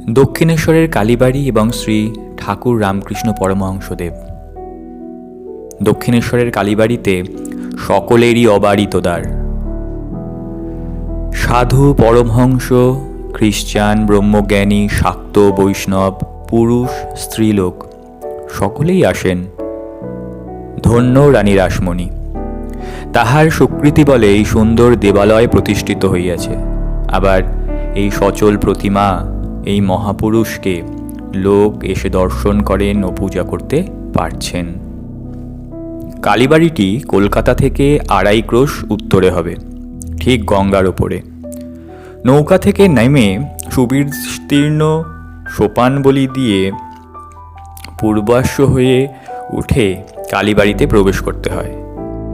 দক্ষিণেশ্বরের কালীবাড়ি এবং শ্রী ঠাকুর রামকৃষ্ণ পরমহংসদেব। দক্ষিণেশ্বরের কালীবাড়িতে সকলেরই অবারিত দ্বার। সাধু, পরমহংস, খ্রিস্টান, ব্রহ্মজ্ঞানী, শাক্ত, বৈষ্ণব, পুরুষ, স্ত্রীলোক সকলেই আসেন। ধন্য রানী রাসমণি, তাহার স্বীকৃতি বলে এই সুন্দর দেবালয় প্রতিষ্ঠিত হইয়াছে। আবার এই সচল প্রতিমা, এই মহাপুরুষকে লোক এসে দর্শন করেন ও পূজা করতে পারছেন। কালীবাড়িটি কলকাতা থেকে 2.5 ক্রোশ উত্তরে হবে, ঠিক গঙ্গার ওপরে। নৌকা থেকে নেমে সুবিস্তীর্ণ সোপানবলি দিয়ে পূর্বাশ্ব হয়ে উঠে কালীবাড়িতে প্রবেশ করতে হয়।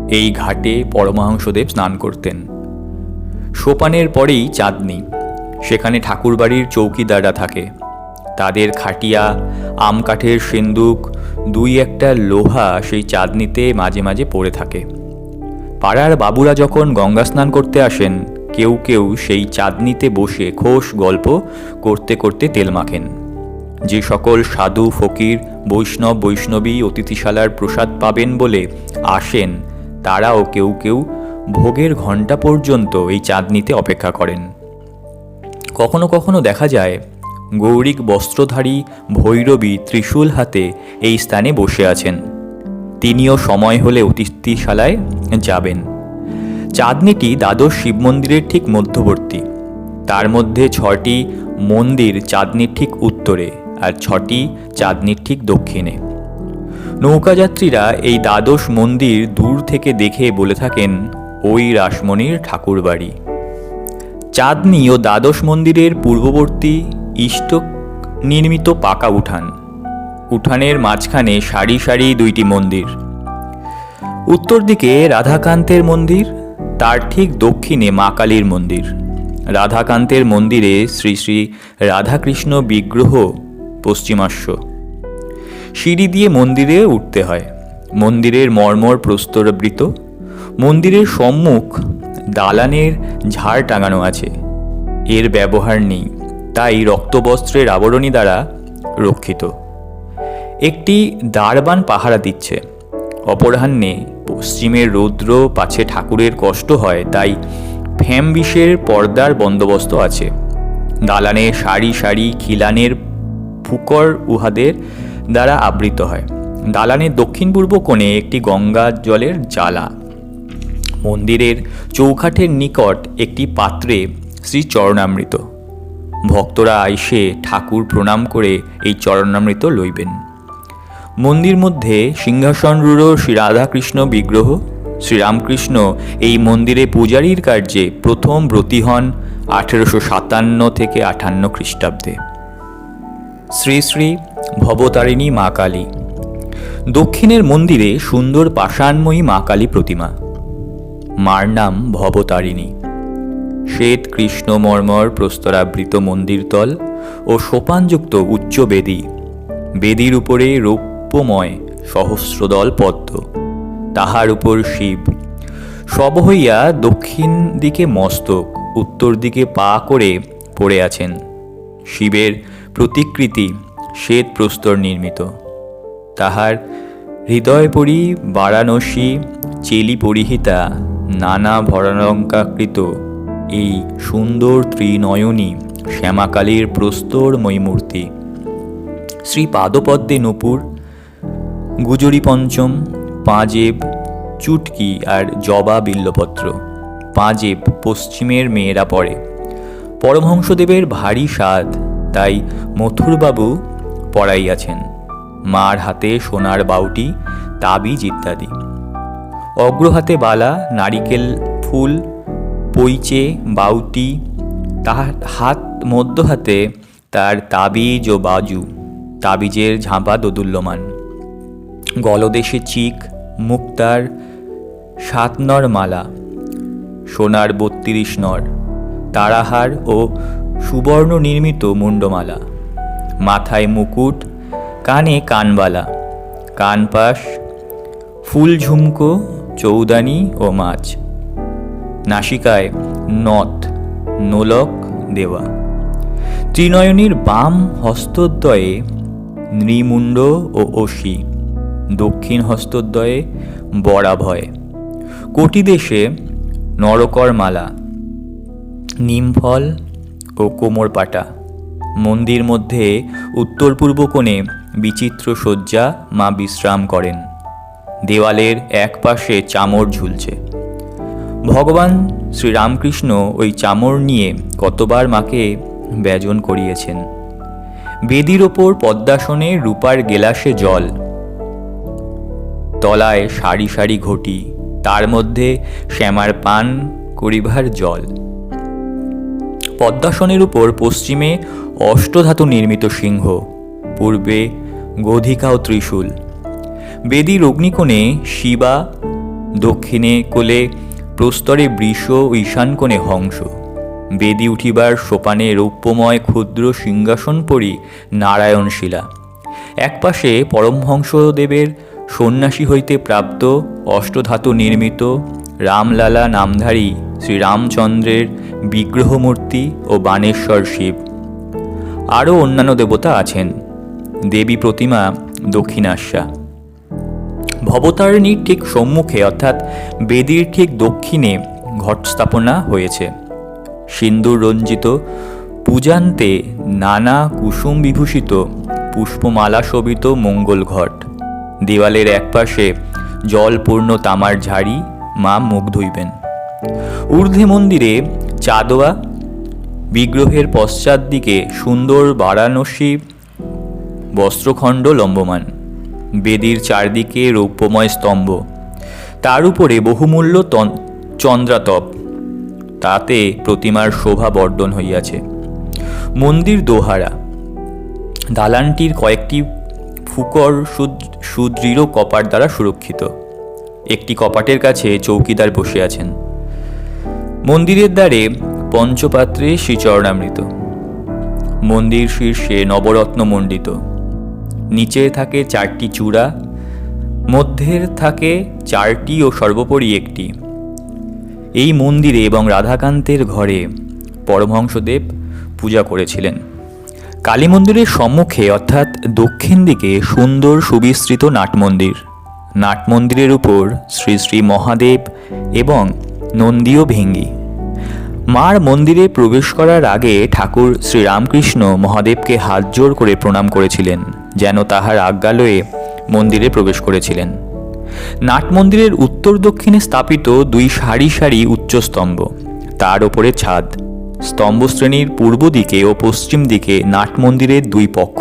এই ঘাটে পরমহংসদেব স্নান করতেন। সোপানের পরেই চাঁদনি, সেখানে ঠাকুরবাড়ির চৌকিদাররা থাকে। তাদের খাটিয়া, আম কাঠের সিন্দুক, 2-1টা লোহা সেই চাঁদনিতে মাঝে মাঝে পড়ে থাকে। পাড়ার বাবুরা যখন গঙ্গা স্নান করতে আসেন, কেউ কেউ সেই চাঁদনিতে বসে খোশ গল্প করতে করতে তেল মাখেন। যে সকল সাধু, ফকির, বৈষ্ণব, বৈষ্ণবী অতিথিশালার প্রসাদ পাবেন বলে আসেন, তারাও কেউ কেউ ভোগের ঘণ্টা পর্যন্ত এই চাঁদনিতে অপেক্ষা করেন। কখনো কখনো দেখা যায় গৌরিক বস্ত্রধারী ভৈরবী ত্রিশূল হাতে এই স্থানে বসে আছেন। তিনিও সময় হলে অতিথিশালায় যাবেন। চাঁদনিটি দ্বাদশ শিব মন্দিরের ঠিক মধ্যবর্তী। তার মধ্যে 6টি মন্দির চাঁদনির ঠিক উত্তরে, আর 6টি চাঁদনির ঠিক দক্ষিণে। নৌকাযাত্রীরা এই দ্বাদশ মন্দির দূর থেকে দেখে বলে থাকেন, ওই রাসমণির ঠাকুর বাড়ি। চাঁদনি ও দ্বাদশ মন্দিরের পূর্ববর্তী ইষ্টক নির্মিত পাকা উঠান। উঠানের মাঝখানে সারি সারি 2টি মন্দির। উত্তর দিকে রাধাকান্তের মন্দির, তার ঠিক দক্ষিণে মা কালীর মন্দির। রাধাকান্তের মন্দিরে শ্রী শ্রী রাধাকৃষ্ণ বিগ্রহ পশ্চিমাস্য। সিঁড়ি দিয়ে মন্দিরে উঠতে হয়। মন্দিরের মর্মর প্রস্তরাবৃত। মন্দিরের সম্মুখ দালানের ঝাড় টাঙানো আছে। এর ব্যবহার নেই, তাই রক্তবস্ত্রের আবরণী দ্বারা রক্ষিত। একটি দারবান পাহারা দিচ্ছে। অপরাহ্নে পশ্চিমের রৌদ্র পাছে ঠাকুরের কষ্ট হয়, তাই ফ্যামবিশের পর্দার বন্দোবস্ত আছে। দালানে সারি সারি খিলানের ফুকর উহাদের দ্বারা আবৃত হয়। দালানের দক্ষিণ পূর্ব কোণে একটি গঙ্গা জলের জালা। মন্দিরের চৌখাটের নিকট একটি পাত্রে শ্রী চরণামৃত। ভক্তরা আইসে ঠাকুর প্রণাম করে এই চরণামৃত লইবেন। মন্দির মধ্যে সিংহাসনরূঢ় শ্রী রাধাকৃষ্ণ বিগ্রহ। শ্রীরামকৃষ্ণ এই মন্দিরে পূজারীর কার্যে প্রথম ব্রতী হন 1857 থেকে 58 খ্রিস্টাব্দে। শ্রী শ্রী ভবতারিণী মা কালী। দক্ষিণের মন্দিরে সুন্দর পাষাণময়ী মা কালী প্রতিমা। মার নাম ভবতারিণী। শ্বেত কৃষ্ণ মর্মর প্রস্তরাবৃত মন্দিরতল ও সোপানযুক্ত উচ্চ বেদী। বেদীর উপরে রৌপ্যময় সহস্রদল পদ্ম, তাহার উপর শিব। সব হইয়া দক্ষিণ দিকে মস্তক, উত্তর দিকে পা করে পড়ে আছেন। শিবের প্রতিকৃতি শ্বেত প্রস্তর নির্মিত। তাহার হৃদয়পরি বারাণসী চেলি পরিহিতা নানা ভরালঙ্কাকৃত এই সুন্দর ত্রিনয়নী শ্যামাকালীর প্রস্তরময়ী মূর্তি। শ্রী পাদপদ্মে নূপুর, গুজরি পঞ্চম, পাঁজেব, চুটকি আর জবা বিল্লপত্র। পাঁজেব পশ্চিমের মেয়েরা পড়ে। পরমহংসদেবের ভারী সাধ, তাই মথুরবাবু পড়াইয়াছেন। মার হাতে সোনার বাউটি, তাবিজ ইত্যাদি। অগ্রহাতে বালা, নারিকেল ফুল, পইচে, বাউটি। তাহার হাত মধ্য হাতে তার তাবিজ ও বাজু। তাবিজের ঝাঁপা দোদুল্যমান। গলদেশে চিক, মুক্তার 7 নর মালা, সোনার 32 নর, তারাহার ও সুবর্ণ নির্মিত মুন্ডমালা। মাথায় মুকুট, কানে কানবালা, কানপাশ, ফুল ঝুমকো, চৌদানি ও মাছ। নাসিকায় নথ, নোলক দেওয়া। ত্রিনয়নীর বাম হস্তদ্বয়ে নৃমুণ্ড ও অসি, দক্ষিণ হস্তদ্বয়ে বরাভয়, কোটিদেশে নরকরমালা, নিমফল ও কোমরপাটা। মন্দির মধ্যে উত্তর পূর্ব কোণে বিচিত্র শয্যা মা বিশ্রাম করেন। দেওয়ালের এক পাশে চামর ঝুলছে। ভগবান শ্রীরামকৃষ্ণ ওই চামর নিয়ে কতবার মাকে ব্যজন করিয়েছেন। বেদির ওপর পদ্মাসনে রূপার গেলাসে জল, তলায় সারি সারি ঘটি, তার মধ্যে শ্যামার পান করিবার জল। পদ্মাসনের উপর পশ্চিমে অষ্টধাতু নির্মিত সিংহ, পূর্বে গোধিকা ও ত্রিশূল। বেদির অগ্নিকোণে শিবা, দক্ষিণে কোলে প্রস্তরে বৃষ ও ঈশান কোণে হংস। বেদি উঠিবার সোপানে রৌপ্যময় ক্ষুদ্র সিংহাসন পরি নারায়ণশিলা। একপাশে পরমহংসদেবের সন্ন্যাসী হইতে প্রাপ্ত অষ্টধাতু নির্মিত রামলালা নামধারী শ্রীরামচন্দ্রের বিগ্রহমূর্তি ও বাণেশ্বর শিব। আরও অন্যান্য দেবতা আছেন। দেবী প্রতিমা দক্ষিণাস্যা। ভবতারিণীর ঠিক সম্মুখে অর্থাৎ বেদির ঠিক দক্ষিণে ঘট স্থাপনা হয়েছে। সিন্দুর রঞ্জিত পূজান্তে নানা কুসুম বিভূষিত পুষ্পমালা শোভিত মঙ্গল ঘট। দেওয়ালের একপাশে জলপূর্ণ তামার ঝাড়ি, মা মুখ ধুইবেন। ঊর্ধ্বে মন্দিরে চাঁদোয়া, বিগ্রহের পশ্চাৎ দিকে সুন্দর বারাণসী বস্ত্রখণ্ড লম্বমান। বেদির চারদিকে রৌপ্যময় স্তম্ভ, তার উপরে বহুমূল্য চন্দ্রাতপ, তাতে প্রতিমার শোভা বর্ধন হইয়াছে। মন্দির দোহারা। দালানটির কয়েকটি ফুকর সুদৃঢ় কপাট দ্বারা সুরক্ষিত। একটি কপাটের কাছে চৌকিদার বসে আছেন। মন্দিরের দ্বারে পঞ্চপাত্রে শ্রীচরণামৃত। মন্দির শীর্ষে নবরত্ন মণ্ডিত। নিচে থাকে 4টি চূড়া, মধ্যের থাকে 4টি ও সর্বোপরি একটি। এই মন্দিরে এবং রাধাকান্তের ঘরে পরমহংসদেব পূজা করেছিলেন। কালী মন্দিরের সম্মুখে অর্থাৎ দক্ষিণ দিকে সুন্দর সুবিস্তৃত নাটমন্দির। নাটমন্দিরের উপর শ্রী শ্রী মহাদেব এবং নন্দীয় ভেঙ্গি। মার মন্দিরে প্রবেশ করার আগে ঠাকুর শ্রীরামকৃষ্ণ মহাদেবকে হাত জোড় করে প্রণাম করেছিলেন, যেন তাহার আজ্ঞালয়ে মন্দিরে প্রবেশ করেছিলেন। নাটমন্দিরের উত্তর দক্ষিণে স্থাপিত 2 সারি সারি উচ্চস্তম্ভ, তার ওপরে ছাদ। স্তম্ভশ্রেণীর পূর্ব দিকে ও পশ্চিম দিকে নাটমন্দিরের 2 পক্ষ।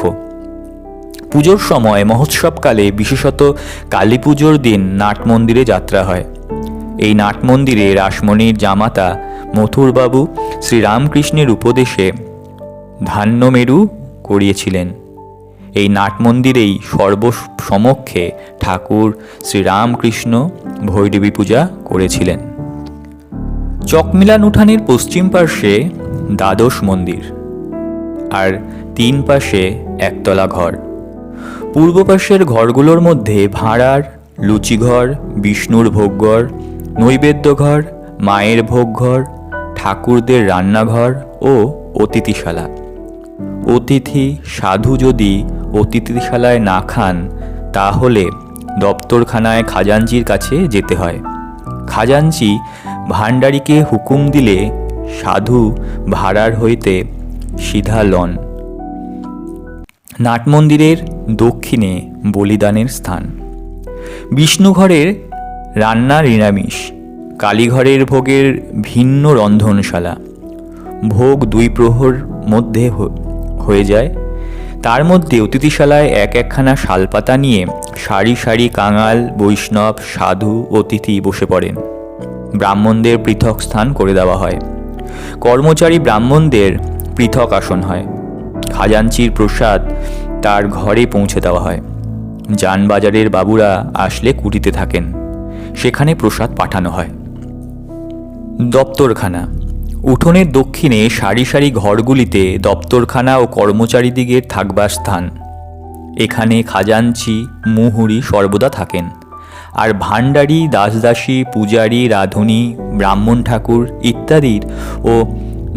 পুজোর সময় মহোৎসবকালে, বিশেষত কালী পুজোর দিন নাটমন্দিরে যাত্রা হয়। এই নাটমন্দিরে রাসমণির জামাতা মথুরবাবু শ্রীরামকৃষ্ণের উপদেশে ধান্যমেরু করিয়েছিলেন। এই নাটমন্দিরেই সর্বসমক্ষে ঠাকুর শ্রীরামকৃষ্ণ ভৈরবী পূজা করেছিলেন। চকমিলান উঠানের পশ্চিম পার্শ্বে দ্বাদশ মন্দির, আর 3 পাশে একতলা ঘর। পূর্ব পাশের ঘরগুলোর মধ্যে ভাঁড়ার, লুচিঘর, বিষ্ণুর ভোগঘর, নৈবেদ্যঘর, মায়ের ভোগঘর, ঠাকুরদের রান্নাঘর ও অতিথিশালা। অতিথি সাধু যদি অতিথিশালায় না খান, তাহলে দপ্তরখানায় খাজাঞ্চির কাছে যেতে হয়। খাজাঞ্চি ভাণ্ডারীকে হুকুম দিলে সাধু ভাড়ার হইতে সিধা লন। নাটমন্দিরের দক্ষিণে বলিদানের স্থান। বিষ্ণুঘরের রান্না নিরামিষ, কালীঘরের ভোগের ভিন্ন রন্ধনশালা। ভোগ 2 প্রহর মধ্যে হয়ে যায়। তার মধ্যে অতিথিশালায় একখানা শালপাতা নিয়ে সারি সারি কাঙাল, বৈষ্ণব, সাধু, অতিথি বসে পড়েন। ব্রাহ্মণদের পৃথক স্থান করে দেওয়া হয়। কর্মচারী ব্রাহ্মণদের পৃথক আসন হয়। খাজাঞ্চির প্রসাদ তার ঘরে পৌঁছে দেওয়া হয়। যানবাজারের বাবুরা আসলে কুটিতে থাকেন, সেখানে প্রসাদ পাঠানো হয়। দপ্তরখানা। উঠোনের দক্ষিণে সারি সারি ঘরগুলিতে দপ্তরখানা ও কর্মচারীদিগের থাকবার স্থান। এখানে খাজাঞ্চি, মুহুরি সর্বদা থাকেন, আর ভাণ্ডারী, দাসদাসী, পূজারী, রাঁধুনি, ব্রাহ্মণ ঠাকুর ইত্যাদির ও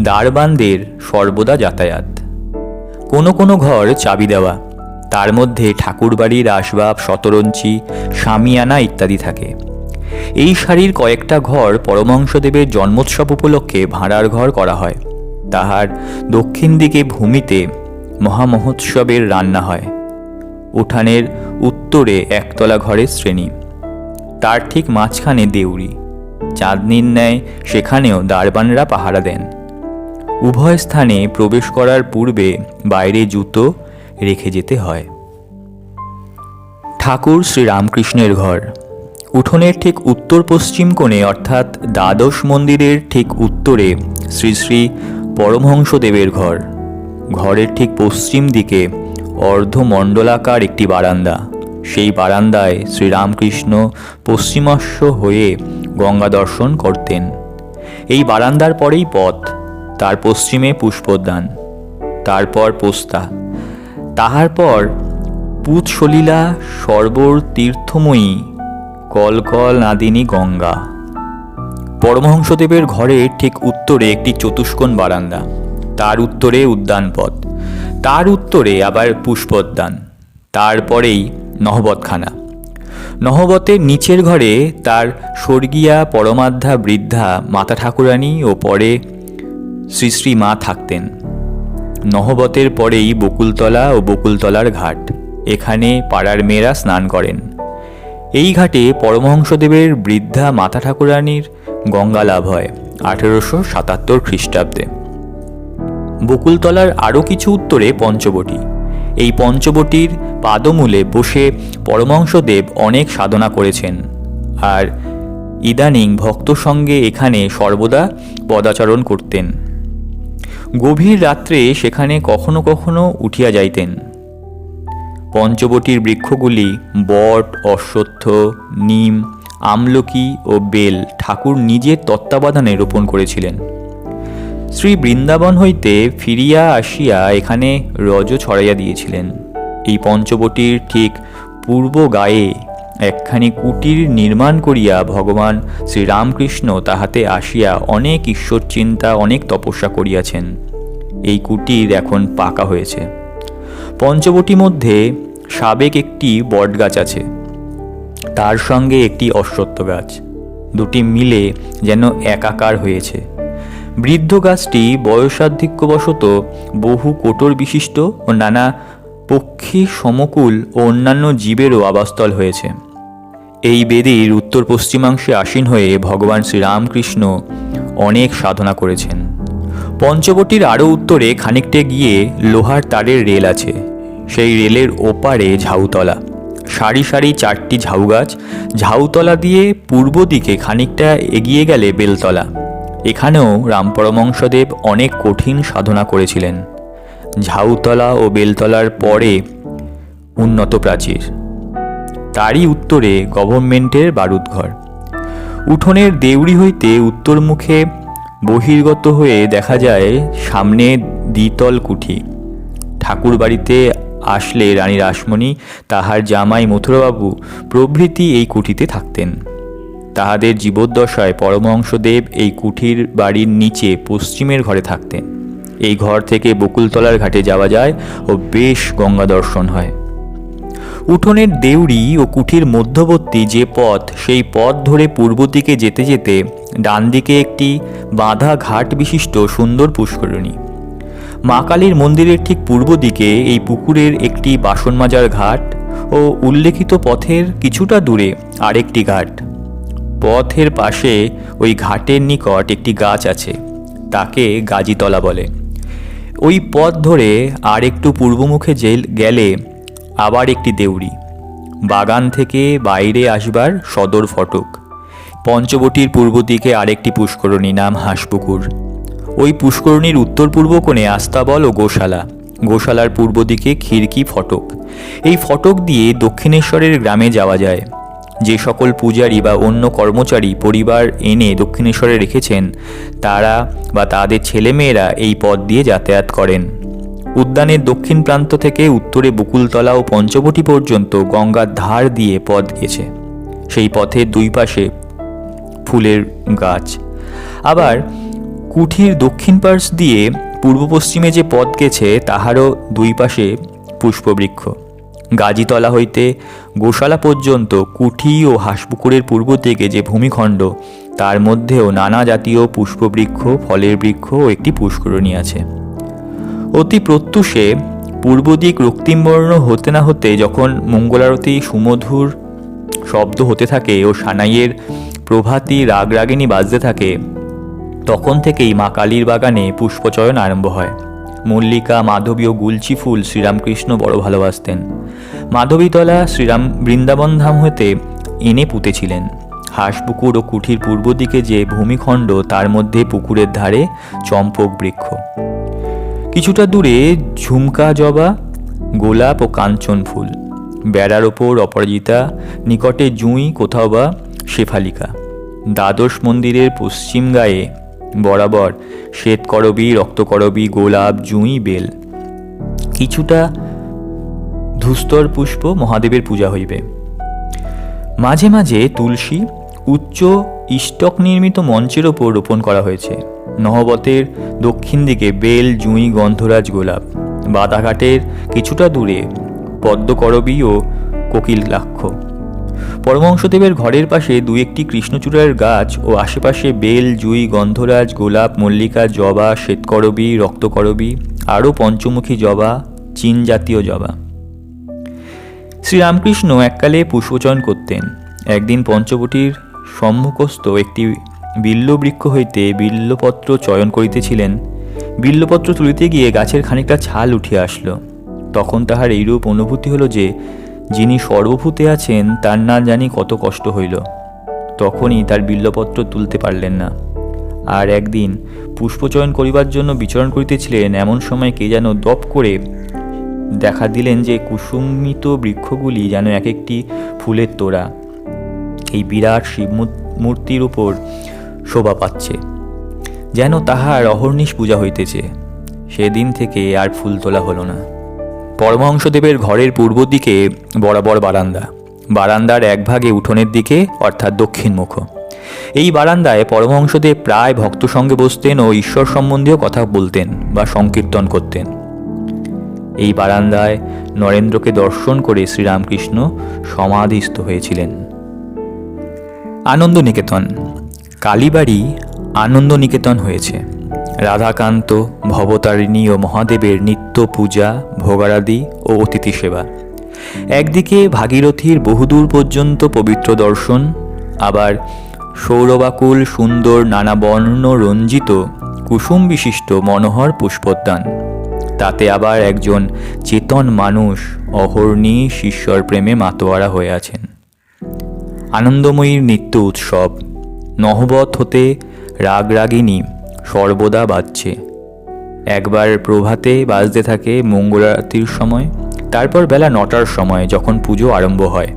দারবানদের সর্বদা যাতায়াত। কোনো কোনো ঘর চাবি দেওয়া, তার মধ্যে ঠাকুরবাড়ির আসবাব, শতরঞ্চি, শামিয়ানা ইত্যাদি থাকে। এই সারির কয়েকটা ঘর পরমহংসদেবের জন্মোৎসব উপলক্ষে ভাড়ার ঘর করা হয়। তাহার দক্ষিণ দিকে ভূমিতে মহামহোৎসবের রান্না হয়। উঠানের উত্তরে একতলা ঘরের শ্রেণী, তার ঠিক মাঝখানে দেউড়ি। চাঁদনির ন্যায় সেখানেও দারবানরা পাহারা দেন। উভয় স্থানে প্রবেশ করার পূর্বে বাইরে জুতো রেখে যেতে হয়। ঠাকুর শ্রীরামকৃষ্ণের ঘর উঠোনের ঠিক উত্তর পশ্চিম কোণে, অর্থাৎ দ্বাদশ মন্দিরের ঠিক উত্তরে শ্রী শ্রী পরমহংসদেবের ঘর। ঘরের ঠিক পশ্চিম দিকে অর্ধমণ্ডলাকার একটি বারান্দা। সেই বারান্দায় শ্রীরামকৃষ্ণ পশ্চিমাস্য হয়ে গঙ্গা দর্শন করতেন। এই বারান্দার পরেই পথ, তার পশ্চিমে পুষ্পোদ্যান, তারপর পোস্তা, তাহার পর পুৎসলীলা সর্বর তীর্থময়ী কলকল নাদিনী গঙ্গা। পরমহংসদেবের ঘরের ঠিক উত্তরে একটি চতুষ্কোণ বারান্দা, তার উত্তরে উদ্যানপথ, তার উত্তরে আবার পুষ্পোদ্যান, তারপরেই নহবতখানা। নহবতের নিচের ঘরে তার স্বর্গীয়া পরমাধ্যা বৃদ্ধা মাতা ঠাকুরানী ও পরে শ্রী শ্রী মা থাকতেন। নহবতের পরেই বকুলতলা ও বকুলতলার ঘাট, এখানে পাড়ার মেয়েরা স্নান করেন। এই ঘাটে পরমহংসদেবের বৃদ্ধা মাতা ঠাকুরানীর গঙ্গা লাভ হয় 1877 খ্রিস্টাব্দে। বকুলতলার আরও কিছু উত্তরে পঞ্চবটী। এই পঞ্চবটির পাদমূলে বসে পরমহংসদেব অনেক সাধনা করেছেন, আর ইদানিং ভক্ত সঙ্গে এখানে সর্বদা পদাচরণ করতেন। গভীর রাত্রে সেখানে কখনো কখনো উঠিয়া যাইতেন। পঞ্চবটির বৃক্ষগুলি বট, অশ্বত্থ, নিম, আমলকি ও বেল ঠাকুর নিজের তত্ত্বাবধানে রোপণ করেছিলেন। শ্রী বৃন্দাবন হইতে ফিরিয়া আসিয়া এখানে রজ ছড়াইয়া দিয়েছিলেন। এই পঞ্চবটির ঠিক পূর্ব গায়ে একখানি কুটির নির্মাণ করিয়া ভগবান শ্রীরামকৃষ্ণ তাহাতে আসিয়া অনেক ঈশ্বর চিন্তা, অনেক তপস্যা করিয়াছেন। এই কুটির এখন পাকা হয়েছে। পঞ্চবটি মধ্যে সাবেক একটি বটগাছ আছে, তার সঙ্গে একটি অশ্বত্থ গাছ, দুটি মিলে যেন একাকার হয়েছে। বৃদ্ধ গাছটি বয়সাধিক্যবশত বহু কোটর বিশিষ্ট ও নানা পক্ষী সমকুল ও অন্যান্য জীবেরও আবাসস্থল হয়েছে। এই বেদির উত্তর পশ্চিমাংশে আসীন হয়ে ভগবান শ্রীরামকৃষ্ণ অনেক সাধনা করেছেন। পঞ্চবটির আরও উত্তরে খানিকটা গিয়ে লোহার তারের রেল আছে। সেই রেলের ওপারে ঝাউতলা, সারি সারি 4টি ঝাউ গাছ। ঝাউতলা দিয়ে পূর্ব দিকে খানিকটা এগিয়ে গেলে বেলতলা। এখানেও রামপরমহংসদেব অনেক কঠিন সাধনা করেছিলেন। ঝাউতলা ও বেলতলার পরে উন্নত প্রাচীর, তারই উত্তরে গভর্নমেন্টের বারুদঘর। উঠোনের দেউড়ি হইতে উত্তর মুখে বহির্গত হয়ে দেখা যায় সামনে দ্বিতল কুঠি। ঠাকুর বাড়িতে আসলে রানী রাসমণি, তাহার জামাই মথুরাবাবু প্রভৃতি এই কুঠিতে থাকতেন। তাহাদের জীবদ্দশায় পরমহংসদেব এই কুঠির বাড়ির নিচে পশ্চিমের ঘরে থাকতেন। এই ঘর থেকে বকুলতলার ঘাটে যাওয়া যায় ও বেশ গঙ্গা দর্শন হয়। উঠোনের দেউড়ি ও কুঠির মধ্যবর্তী যে পথ, সেই পথ ধরে পূর্ব দিকে যেতে যেতে ডান দিকে একটি বাঁধা ঘাট বিশিষ্ট সুন্দর পুষ্করিণী। মা কালীর মন্দিরের ঠিক পূর্ব দিকে এই পুকুরের একটি বাসন মাজার ঘাট ও উল্লেখিত পথের কিছুটা দূরে আরেকটি ঘাট। পথের পাশে ওই ঘাটের নিকট একটি গাছ আছে, তাকে গাজীতলা বলে। ওই পথ ধরে আর একটু পূর্বমুখে গেলে আবার একটি দেউড়ি, বাগান থেকে বাইরে আসবার সদর ফটক। পঞ্চবটির পূর্ব দিকে আরেকটি পুষ্করিণী, নাম হাঁসপুকুর। ওই পুষ্করিণীর উত্তর পূর্ব কোণে আস্তাবল ও গোশালা। গোশালার পূর্ব দিকে খিড়কি ফটক। এই ফটক দিয়ে দক্ষিণেশ্বরের গ্রামে যাওয়া যায়। যে সকল পূজারী বা অন্য কর্মচারী পরিবার এনে দক্ষিণেশ্বরে রেখেছেন, তারা বা তাদের ছেলেমেয়েরা এই পথ দিয়ে যাতায়াত করেন। উদ্যানের দক্ষিণ প্রান্ত থেকে উত্তরে বকুলতলা ও পঞ্চবটি পর্যন্ত গঙ্গার ধার দিয়ে পথ গেছে। সেই পথের দুই পাশে ফুলের গাছ। আবার কুঠির দক্ষিণ পাশ দিয়ে পূর্ব পশ্চিমে যে পথ গেছে তাহারও দুই পাশে পুষ্পবৃক্ষ। গাজীতলা হইতে গোশালা পর্যন্ত কুঠি ও হাঁসপুকুরের পূর্ব দিকে যে ভূমিখণ্ড, তার মধ্যেও নানা জাতীয় পুষ্পবৃক্ষ, ফলের বৃক্ষ ও একটি পুষ্করিণী আছে। অতি প্রত্যুষে পূর্ব দিক রক্তিমবর্ণ হতে না হতে যখন মঙ্গলারতি সুমধুর শব্দ হতে থাকে ও সানাইয়ের প্রভাতী রাগরাগিনী বাজতে থাকে, তখন থেকেই মা কালীর বাগানে পুষ্পচয়ন আরম্ভ হয়। মল্লিকা, মাধবী ও গুলচি ফুল শ্রীরামকৃষ্ণ বড় ভালোবাসতেন। মাধবীতলা শ্রীরাম বৃন্দাবন ধাম হতে এনে পুঁতেছিলেন। হাঁসপুকুর ও কুঠির পূর্ব দিকে যে ভূমিখণ্ড, তার মধ্যে পুকুরের ধারে চম্পক বৃক্ষ, কিছুটা দূরে ঝুমকা জবা, গোলাপ ও কাঞ্চন ফুল, বেড়ার ওপর অপরাজিতা, নিকটে জুঁই, কোথাও বা শেফালিকা। দ্বাদশ মন্দিরের পশ্চিম গায়ে বরাবর শ্বেতকরবী, রক্তকরবী, গোলাপ, জুঁই, বেল, কিছুটা ধূস্তর পুষ্প মহাদেবের পূজা হইবে। মাঝে মাঝে তুলসী উচ্চ ইষ্টক নির্মিত মঞ্চের ওপর রোপণ করা হয়েছে। নহবতের দক্ষিণ দিকে বেল, জুঁই, গন্ধরাজ, গোলাপ। বাদাঘাটের কিছুটা দূরে পদ্মকরবী ও কোকিলাক্ষ। পরমহংসদেবের ঘরের পাশে দু একটি কৃষ্ণচূড়ার গাছ ও আশেপাশে বেল, জুঁই, গন্ধরাজ, গোলাপ, মল্লিকা, জবা, শ্বেতকরবী, রক্তকরবী, আরও পঞ্চমুখী জবা, চীন জাতীয় জবা। শ্রীরামকৃষ্ণ এককালে পুষ্পচয়ন করতেন। একদিন পঞ্চবটির সম্মুখস্থ একটি বিল্লবৃক্ষ হইতে বিল্লপত্র চয়ন করিতেছিলেন। বিল্লপত্র তুলিতে গিয়ে গাছের খানিকটা ছাল উঠিয়া আসলো। তখন তাহার এইরূপ অনুভূতি হলো যে যিনি সর্বভূতে আছেন তার না জানি কত কষ্ট হইল। তখনই তার বিল্লপত্র তুলতে পারলেন না। আর একদিন পুষ্পচয়ন করিবার জন্য বিচরণ করিতেছিলেন, এমন সময় কে যেন দপ করে দেখা দিলেন যে কুসুমিত বৃক্ষগুলি যেন এক একটি ফুলের তোড়া এই বিরাট শিব মূর্তির উপর শোভা পাচ্ছে, যেন তাহার অহর্নিশ পূজা হইতেছে। সেদিন থেকে আর ফুল তোলা হলো না। পরমহংসদেবের ঘরের পূর্ব দিকে বরাবর বারান্দা। বারান্দার এক ভাগে উঠোনের দিকে, অর্থাৎ দক্ষিণমুখ। এই বারান্দায় পরমহংসদেব প্রায় ভক্ত সঙ্গে বসতেন ও ঈশ্বর সম্বন্ধীয় কথা বলতেন বা সংকীর্তন করতেন। এই বারান্দায় নরেন্দ্রকে দর্শন করে শ্রীরামকৃষ্ণ সমাধিস্থ হয়েছিলেন। আনন্দনিকেতন। কালীবাড়ি আনন্দনিকেতন হয়েছে। রাধাকান্ত, ভবতারিণী ও মহাদেবের নিত্য পূজা, ভোগারাধি ও অতিথি সেবা। একদিকে ভাগীরথীর বহুদূর পর্যন্ত পবিত্র দর্শন, আবার সৌরবাকুল সুন্দর নানা বর্ণ রঞ্জিত কুসুম বিশিষ্ট মনোহর পুষ্পোদ্যান। তাতে আবার একজন চেতন মানুষ অহর্নিশ ঈশ্বর প্রেমে মাতোয়ারা হয়ে আছেন। আনন্দময়ীর নিত্য উৎসব। নহবত হতে রাগরাগিনী সর্বদা বাজছে। একবার প্রভাতে বাজতে থাকে মঙ্গলারতির সময়, তারপর বেলা 9টার সময় যখন পুজো আরম্ভ হয়,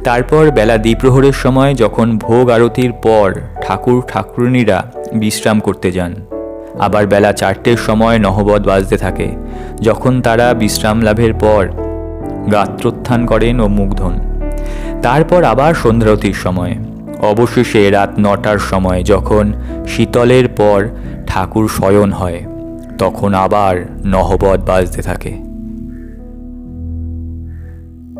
তারপর বেলা দ্বিপ্রহরের সময় যখন ভোগ আরতির পর ঠাকুর ঠাকুরানীরা বিশ্রাম করতে যান, আবার বেলা 4টের সময় নহবত বাজতে থাকে, যখন তারা বিশ্রাম লাভের পর গাত্রোত্থান করেন ও মুখ ধোন। তারপর আবার সন্ধ্যারতির সময়, অবশেষে রাত 9টার সময় যখন শীতলের পর ঠাকুর শয়ন হয়, তখন আবার নহবত বাজতে থাকে।